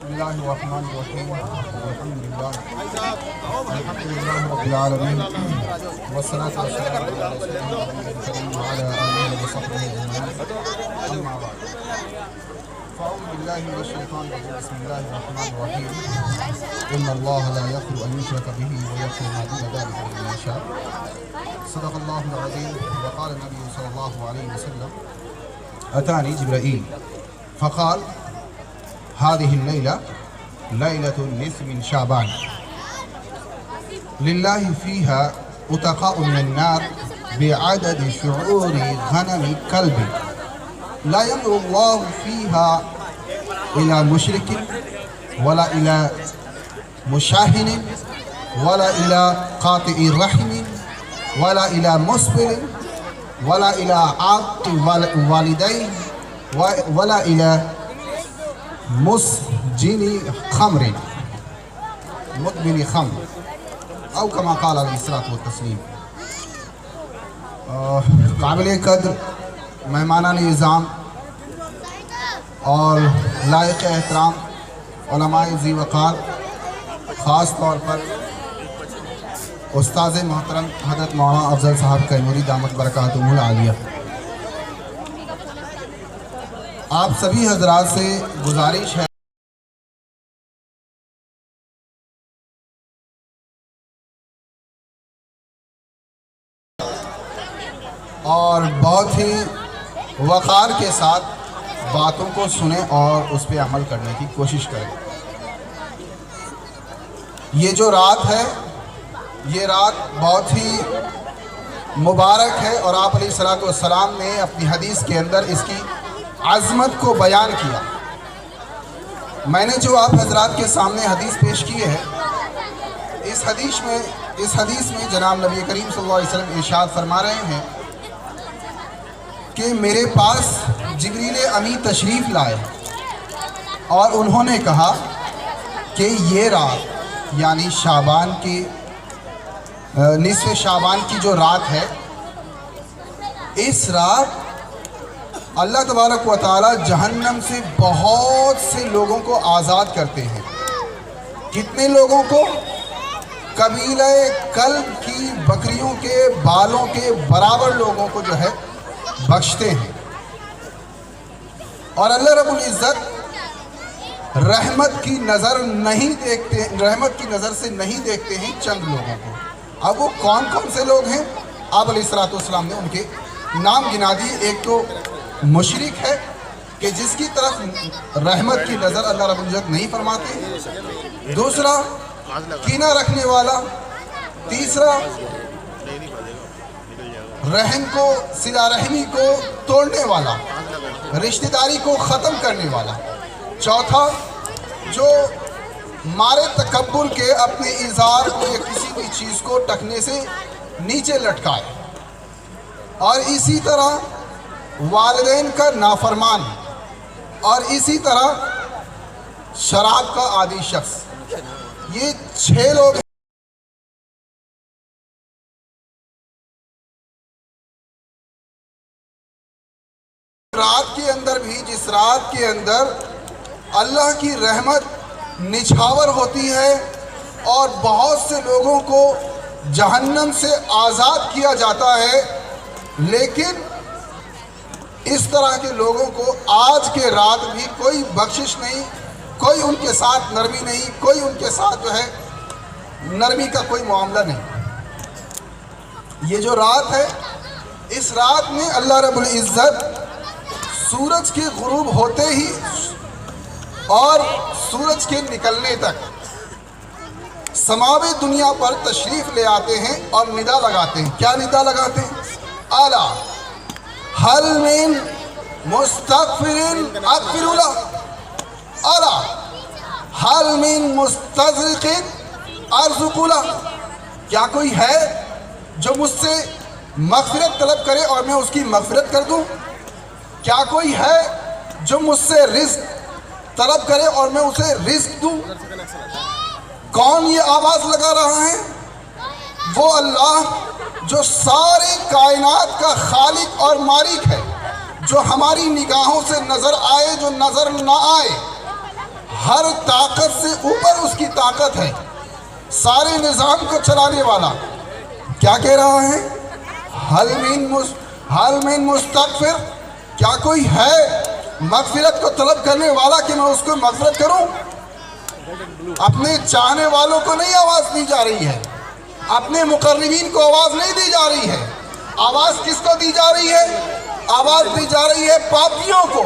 بسم الله الرحمن الرحيم الحمد لله رب العالمين والصلاة والسلام على رسول الله الكريم وعلى آله وصحبه أجمعين أما بعد فأعوذ بالله من الشيطان الرجيم بسم الله الرحمن الرحيم إن الله لا يغفر أن يشرك به ويغفر ما دون ذلك لمن يشاء صدق الله العظيم وقال النبي صلى الله عليه وسلم أتاني جبرائيل فقال هذه الليلة ليلة النصف من شعبان لله فيها أتقاء من النار بعدد شعور غنم كلب لا ينظر الله فيها إلى مشرك ولا إلى مشاهن ولا إلى قاطع رحم ولا إلى مسبل ولا إلى عاق والدين ولا إلى مسجن خمر مدمن خمر او كما قال علیہ الصلوۃ والتسلیم۔ قابل قدر مہمانان نظام اور لائق احترام علماء ذی وقار، خاص طور پر استاذ محترم حضرت مولانا افضل صاحب کیموری دامت برکاتہم العالیہ، آپ سبھی حضرات سے گزارش ہے اور بہت ہی وقار کے ساتھ باتوں کو سنیں اور اس پہ عمل کرنے کی کوشش کریں۔ یہ جو رات ہے یہ رات بہت ہی مبارک ہے اور آپ علیہ الصلوۃ والسلام نے اپنی حدیث کے اندر اس کی عظمت کو بیان کیا۔ میں نے جو آپ حضرات کے سامنے حدیث پیش کی ہے، اس حدیث میں جناب نبی کریم صلی اللہ علیہ وسلم ارشاد فرما رہے ہیں کہ میرے پاس جبریل امی تشریف لائے اور انہوں نے کہا کہ یہ رات یعنی شعبان کی نصف شعبان کی جو رات ہے، اس رات اللہ تبارک و تعالی جہنم سے بہت سے لوگوں کو آزاد کرتے ہیں۔ کتنے لوگوں کو؟ قبیلہ کلب کی بکریوں کے بالوں کے برابر لوگوں کو جو ہے بخشتے ہیں۔ اور اللہ رب العزت رحمت کی نظر سے نہیں دیکھتے ہیں چند لوگوں کو۔ اب وہ کون کون سے لوگ ہیں؟ آپ علیہ الصلوۃ والسلام نے ان کے نام گنا دیے۔ ایک تو مشرک ہے کہ جس کی طرف رحمت کی نظر اللہ رب العزت نہیں فرماتے، دوسرا کینہ رکھنے والا، تیسرا رحم کو صلہ رحمی کو توڑنے والا، رشتہ داری کو ختم کرنے والا، چوتھا جو مارے تکبر کے اپنے اظہار کو یا کسی بھی چیز کو ٹکنے سے نیچے لٹکائے، اور اسی طرح والدین کا نافرمان، اور اسی طرح شراب کا عادی شخص۔ یہ 6 لوگ رات کے اندر بھی، جس رات کے اندر اللہ کی رحمت نچھاور ہوتی ہے اور بہت سے لوگوں کو جہنم سے آزاد کیا جاتا ہے، لیکن اس طرح کے لوگوں کو آج کے رات بھی کوئی بخشش نہیں، کوئی ان کے ساتھ نرمی نہیں، کوئی ان کے ساتھ جو ہے نرمی کا کوئی معاملہ نہیں۔ یہ جو رات ہے، اس رات میں اللہ رب العزت سورج کے غروب ہوتے ہی اور سورج کے نکلنے تک سماوی دنیا پر تشریف لے آتے ہیں اور ندا لگاتے ہیں۔ کیا ندا لگاتے ہیں؟ اعلیٰ حل من مستغفر اغفر له، اعلیٰ حل من مسترزق ارزق له، کیا کوئی ہے جو مجھ سے مغفرت طلب کرے اور میں اس کی مغفرت کر دوں؟ کیا کوئی ہے جو مجھ سے رزق طلب کرے اور میں اسے رزق دوں؟ کون یہ آواز لگا رہا ہے؟ وہ اللہ جو ساری کائنات کا خالق اور مالک ہے، جو ہماری نگاہوں سے نظر آئے جو نظر نہ آئے، ہر طاقت سے اوپر اس کی طاقت ہے، سارے نظام کو چلانے والا. کیا کہہ رہا ہے؟ حل من مستغفر، کیا کوئی ہے مغفرت کو طلب کرنے والا کہ میں اس کو مغفرت کروں؟ اپنے چاہنے والوں کو نہیں آواز دی جا رہی ہے، اپنے مقربین کو آواز نہیں دی جا رہی ہے. آواز کس کو دی جا رہی ہے؟ آواز دی جا رہی ہے پاپیوں کو،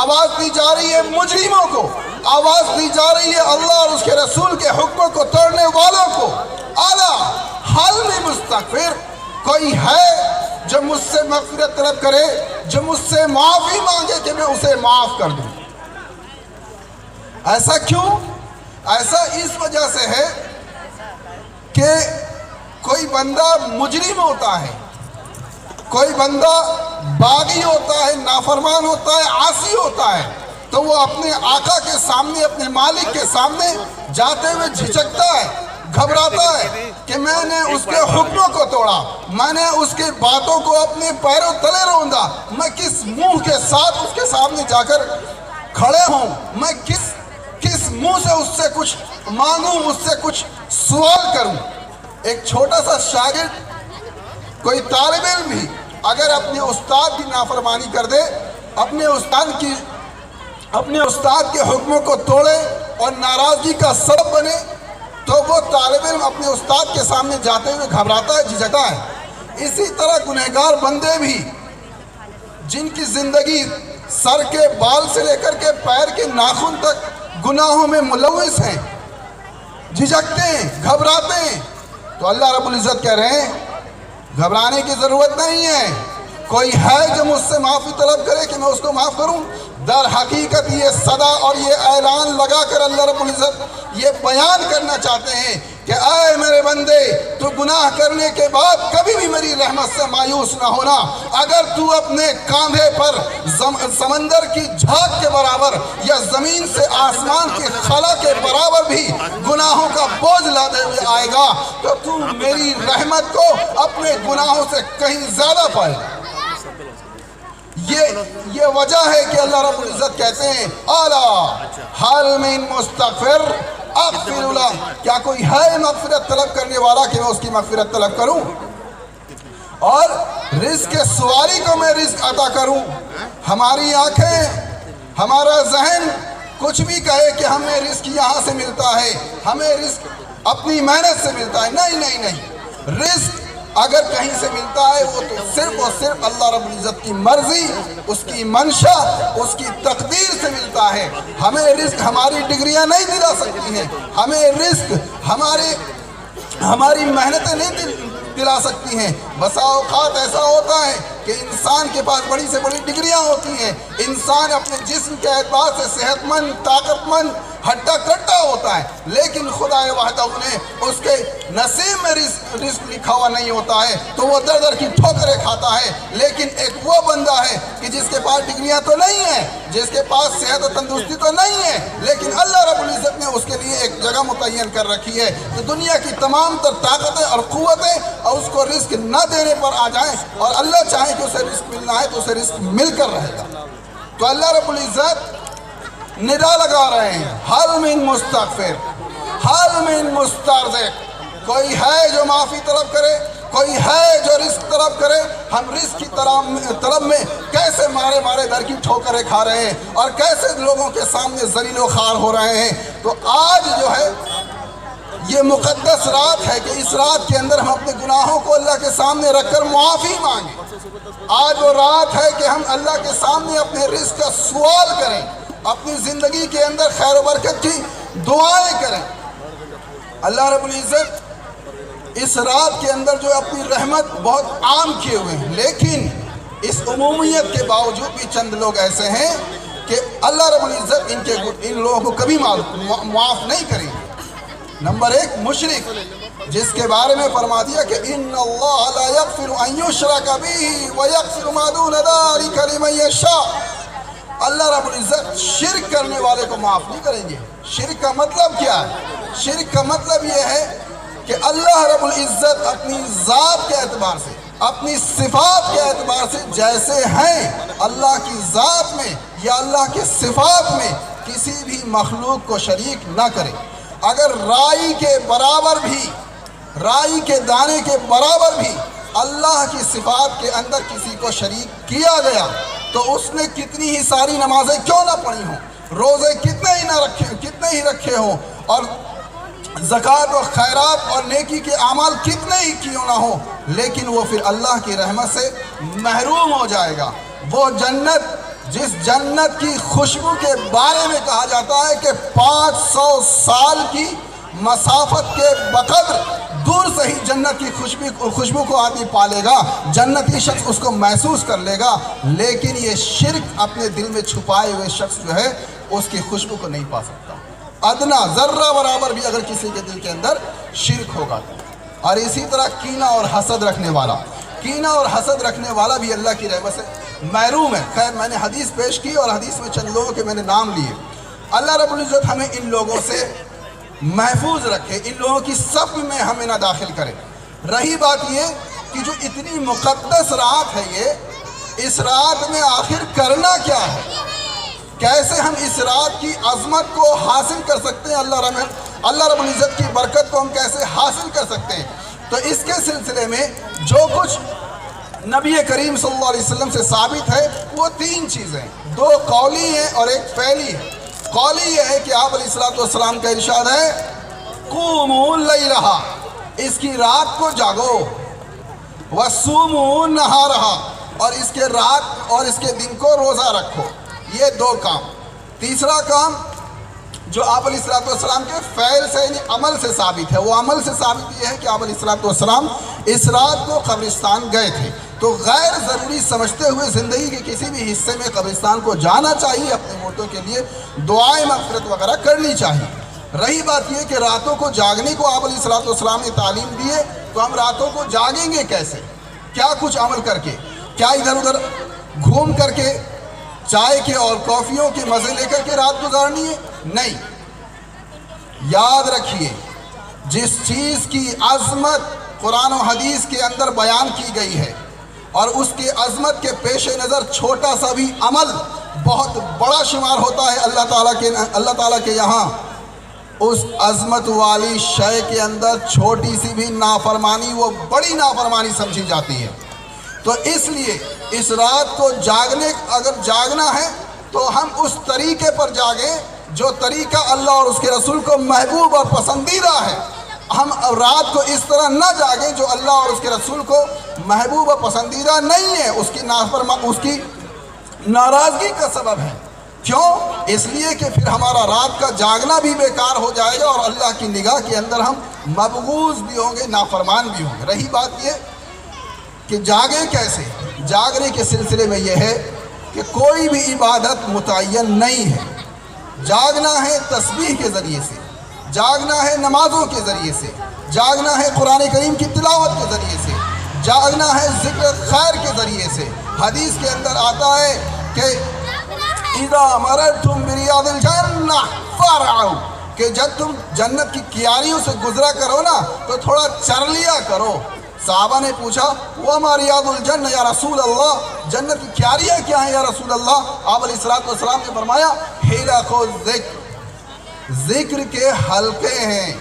آواز دی جا رہی ہے مجرموں کو، آواز دی جا رہی ہے اللہ اور اس کے رسول کے حکموں کو توڑنے والوں کو. اعلیٰ حل میں مستغفر، کوئی ہے جو مجھ سے مغفرت طلب کرے، جو مجھ سے معافی مانگے کہ میں اسے معاف کر دوں. ایسا کیوں؟ ایسا اس وجہ سے ہے کہ کوئی بندہ مجرم ہوتا ہے، کوئی بندہ باغی ہوتا ہے، نافرمان ہوتا ہے، عاصی ہوتا ہے، تو وہ اپنے آقا کے سامنے، اپنے مالک کے سامنے جاتے ہوئے جھجکتا ہے، گھبراتا ہے کہ میں نے اس کے حکموں کو توڑا، میں نے اس کی باتوں کو اپنے پیروں تلے روندا، میں کس منہ کے ساتھ اس کے سامنے جا کر کھڑے ہوں، میں کس منہ سے اس سے کچھ مانگوں، اس سے کچھ سوال کروں. ایک چھوٹا سا شاگرد، کوئی طالب علم بھی اگر اپنے استاد کی نافرمانی کر دے، اپنے استاد کے حکموں کو توڑے اور ناراضگی کا سبب بنے، تو وہ طالب علم اپنے استاد کے سامنے جاتے ہوئے گھبراتا ہے، جھجکتا ہے. اسی طرح گنہگار بندے بھی جن کی زندگی سر کے بال سے لے کر کے پیر کے ناخن تک گناہوں میں ملوث ہیں، جھجکتے ہیں، گھبراتے ہیں. تو اللہ رب العزت کہہ رہے ہیں گھبرانے کی ضرورت نہیں ہے. کوئی ہے جو مجھ سے معافی طلب کرے کہ میں اس کو معاف کروں؟ در حقیقت یہ صدا اور یہ اعلان لگا کر اللہ رب العزت یہ بیان کرنا چاہتے ہیں کہ اے میرے بندے، تو گناہ کرنے کے بعد کبھی بھی میری رحمت سے مایوس نہ ہونا. اگر تو اپنے کاندھے پر سمندر کی جھاگ کے برابر یا زمین سے آسمان کی خلا کے برابر بھی گناہوں کا بوجھ لاتے ہوئے آئے گا تو تو میری رحمت کو اپنے گناہوں سے کہیں زیادہ پائے گا. یہ وجہ ہے کہ اللہ رب العزت کہتے ہیں اعلیٰ حل من مستغفر اغفر لہ، کیا کوئی ہے مغفرت طلب کرنے والا کہ میں اس کی مغفرت طلب کروں اور رزق سوالی کو میں رزق عطا کروں. ہماری آنکھیں، ہمارا ذہن کچھ بھی کہے کہ ہمیں رزق یہاں سے ملتا ہے، ہمیں رزق اپنی محنت سے ملتا ہے. نہیں، رزق اگر کہیں سے ملتا ہے وہ تو صرف اور صرف اللہ رب العزت کی مرضی، اس کی منشا، اس کی تقدیر سے ملتا ہے. ہمیں رزق ہماری ڈگریاں نہیں دلا سکتی ہیں، ہمیں رزق ہماری محنتیں نہیں دلا سکتی ہیں. بسا اوقات ایسا ہوتا ہے کہ انسان کے پاس بڑی سے بڑی ڈگریاں ہوتی ہیں، انسان اپنے جسم کے اعتبار سے صحت مند، طاقت مند، ہڈا کٹا ہوتا ہے، لیکن خدا وحدہ نے اس کے نصیب میں رزق لکھا ہوا نہیں ہوتا ہے تو وہ در در کی ٹھوکریں کھاتا ہے. لیکن ایک وہ بندہ ہے کہ جس کے پاس ڈگریاں تو نہیں ہیں، جس کے پاس صحت و تندرستی تو نہیں ہے، لیکن اللہ رب العزت نے اس کے لیے ایک جگہ متعین کر رکھی ہے کہ دنیا کی تمام تر طاقتیں اور قوتیں اور اس کو رزق نہ دینے پر آ جائیں اور اللہ چاہے کہ اسے رزق ملنا ہے تو اسے رزق مل کر رہے گا. تو اللہ رب العزت ندا لگا رہے ہیں حل من مستغفر حل من مسترزق، کوئی ہے جو معافی طلب کرے، کوئی ہے جو رزق طلب کرے. ہم رزق کی طلب میں کیسے مارے در کی ٹھوکریں کھا رہے ہیں اور کیسے لوگوں کے سامنے ذلیل و خوار ہو رہے ہیں. تو آج جو ہے یہ مقدس رات ہے کہ اس رات کے اندر ہم اپنے گناہوں کو اللہ کے سامنے رکھ کر معافی مانگیں. آج وہ رات ہے کہ ہم اللہ کے سامنے اپنے رزق کا سوال کریں، اپنی زندگی کے اندر خیر و برکت کی دعائیں کریں. اللہ رب العزت اس رات کے اندر جو اپنی رحمت بہت عام کیے ہوئے ہیں، لیکن اس عمومیت کے باوجود بھی چند لوگ ایسے ہیں کہ اللہ رب العزت ان لوگوں کو کبھی معاف نہیں کریں گے. نمبر 1 مشرک، جس کے بارے میں فرما دیا کہ ان اللہ لا یغفر ان یشرک بہ ویغفر ما دون ذلک لمن یشاء. اللہ رب العزت شرک کرنے والے کو معاف نہیں کریں گے. شرک کا مطلب کیا ہے؟ شرک کا مطلب یہ ہے کہ اللہ رب العزت اپنی ذات کے اعتبار سے، اپنی صفات کے اعتبار سے جیسے ہیں، اللہ کی ذات میں یا اللہ کے صفات میں کسی بھی مخلوق کو شریک نہ کرے۔ اگر رائی کے برابر بھی، رائی کے دانے کے برابر بھی اللہ کی صفات کے اندر کسی کو شریک کیا گیا تو اس نے کتنی ہی ساری نمازیں کیوں نہ پڑھی ہوں، روزے کتنے ہی رکھے ہوں، اور زکوٰۃ و خیرات اور نیکی کے اعمال کتنے ہی کیوں نہ ہوں، لیکن وہ پھر اللہ کی رحمت سے محروم ہو جائے گا۔ وہ جنت، جس جنت کی خوشبو کے بارے میں کہا جاتا ہے کہ 500 سال کی مسافت کے بقدر دور سے ہی جنت کی خوشبو کو آدمی پالے گا، جنتی شخص اس کو محسوس کر لے گا، لیکن یہ شرک اپنے دل میں چھپائے ہوئے شخص جو ہے اس کی خوشبو کو نہیں پا سکتا۔ ادنا ذرہ برابر بھی اگر کسی کے دل کے اندر شرک ہوگا۔ اور اسی طرح کینہ اور حسد رکھنے والا بھی اللہ کی رحمت سے محروم ہے۔ خیر، میں نے حدیث پیش کی اور حدیث میں چند لوگوں کے میں نے نام لیے۔ اللہ رب العزت ہمیں ان لوگوں سے محفوظ رکھے، ان لوگوں کی صف میں ہمیں نہ داخل کرے۔ رہی بات یہ کہ جو اتنی مقدس رات ہے، اس رات میں آخر کرنا کیا ہے، کیسے ہم اس رات کی عظمت کو حاصل کر سکتے ہیں، اللہ رب العزت کی برکت کو ہم کیسے حاصل کر سکتے ہیں، تو اس کے سلسلے میں جو کچھ نبی کریم صلی اللہ علیہ وسلم سے ثابت ہے وہ 3 چیزیں، 2 قولی ہیں اور 1 فعلی ہے۔ قولی یہ ہے کہ آپ علیہ السلام کا ارشاد ہے قوموا لیلہا، اس کی رات کو جاگو، وصوموا نہارہا، اور اس کے رات اور اس کے دن کو روزہ رکھو۔ یہ 2 کام۔ تیسرا کام جو آپ علیہ السلام کے فعل سے یعنی عمل سے ثابت ہے، وہ عمل سے ثابت یہ ہے کہ آپ علیہ السلام اس رات کو قبرستان گئے تھے، تو غیر ضروری سمجھتے ہوئے زندگی کے کسی بھی حصے میں قبرستان کو جانا چاہیے، اپنے مردوں کے لیے دعائیں مغفرت وغیرہ کرنی چاہیے۔ رہی بات یہ کہ راتوں کو جاگنے کو آپ علیہ السلام نے تعلیم دی ہے، تو ہم راتوں کو جاگیں گے کیسے؟ کیا کچھ عمل کر کے؟ کیا ادھر ادھر گھوم کر کے چائے کے اور کافیوں کے مزے لے کر کے رات گزارنی ہے؟ نہیں۔ یاد رکھیے، جس چیز کی عظمت قرآن و حدیث کے اندر بیان کی گئی ہے اور اس کے عظمت کے پیش نظر چھوٹا سا بھی عمل بہت بڑا شمار ہوتا ہے اللہ تعالیٰ کے یہاں، اس عظمت والی شے کے اندر چھوٹی سی بھی نافرمانی وہ بڑی نافرمانی سمجھی جاتی ہے۔ تو اس لیے اس رات کو اگر جاگنا ہے تو ہم اس طریقے پر جاگیں جو طریقہ اللہ اور اس کے رسول کو محبوب اور پسندیدہ ہے۔ ہم رات کو اس طرح نہ جاگیں جو اللہ اور اس کے رسول کو محبوب اور پسندیدہ نہیں ہے، اس کی ناراضگی کا سبب ہے۔ کیوں؟ اس لیے کہ پھر ہمارا رات کا جاگنا بھی بیکار ہو جائے گا اور اللہ کی نگاہ کے اندر ہم مبغوض بھی ہوں گے، نافرمان بھی ہوں گے۔ رہی بات یہ کہ جاگیں کیسے؟ جاگنے کے سلسلے میں یہ ہے کہ کوئی بھی عبادت متعین نہیں ہے۔ جاگنا ہے تسبیح کے ذریعے سے، جاگنا ہے نمازوں کے ذریعے سے، جاگنا ہے قرآن کریم کی تلاوت کے ذریعے سے، جاگنا ہے ذکر خیر کے ذریعے سے۔ حدیث کے اندر آتا ہے کہ اذا مررتم بریاض الجنہ فارعوا، کہ جب تم جنت کی کیاریوں سے گزرا کرو نا تو تھوڑا چر لیا کرو۔ صحابہ نے پوچھا وما ریاض الجنہ یا رسول اللہ، جنت کی کیاریاں کیا ہیں یا رسول اللہ؟ آپ علیہ السلام نے فرمایا حلق الذکر، ذکر کے حلقے ہیں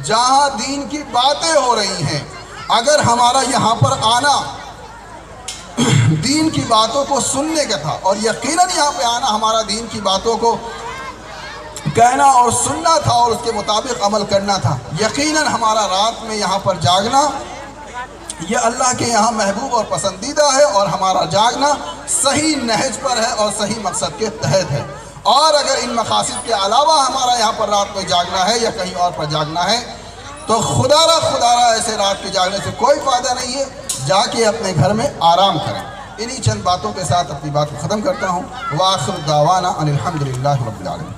جہاں دین کی باتیں ہو رہی ہیں۔ اگر ہمارا یہاں پر آنا دین کی باتوں کو سننے کا تھا، اور یقیناً یہاں پہ آنا ہمارا دین کی باتوں کو کہنا اور سننا تھا اور اس کے مطابق عمل کرنا تھا، یقیناً ہمارا رات میں یہاں پر جاگنا یہ اللہ کے یہاں محبوب اور پسندیدہ ہے، اور ہمارا جاگنا صحیح نہج پر ہے اور صحیح مقصد کے تحت ہے۔ اور اگر ان مقاصد کے علاوہ ہمارا یہاں پر رات میں جاگنا ہے یا کہیں اور پر جاگنا ہے تو خدا را ایسے رات کے جاگنے سے کوئی فائدہ نہیں ہے، جا کے اپنے گھر میں آرام کریں۔ انہی چند باتوں کے ساتھ اپنی بات کو ختم کرتا ہوں۔ وآخر دعوانا ان الحمدللہ رب العالمین۔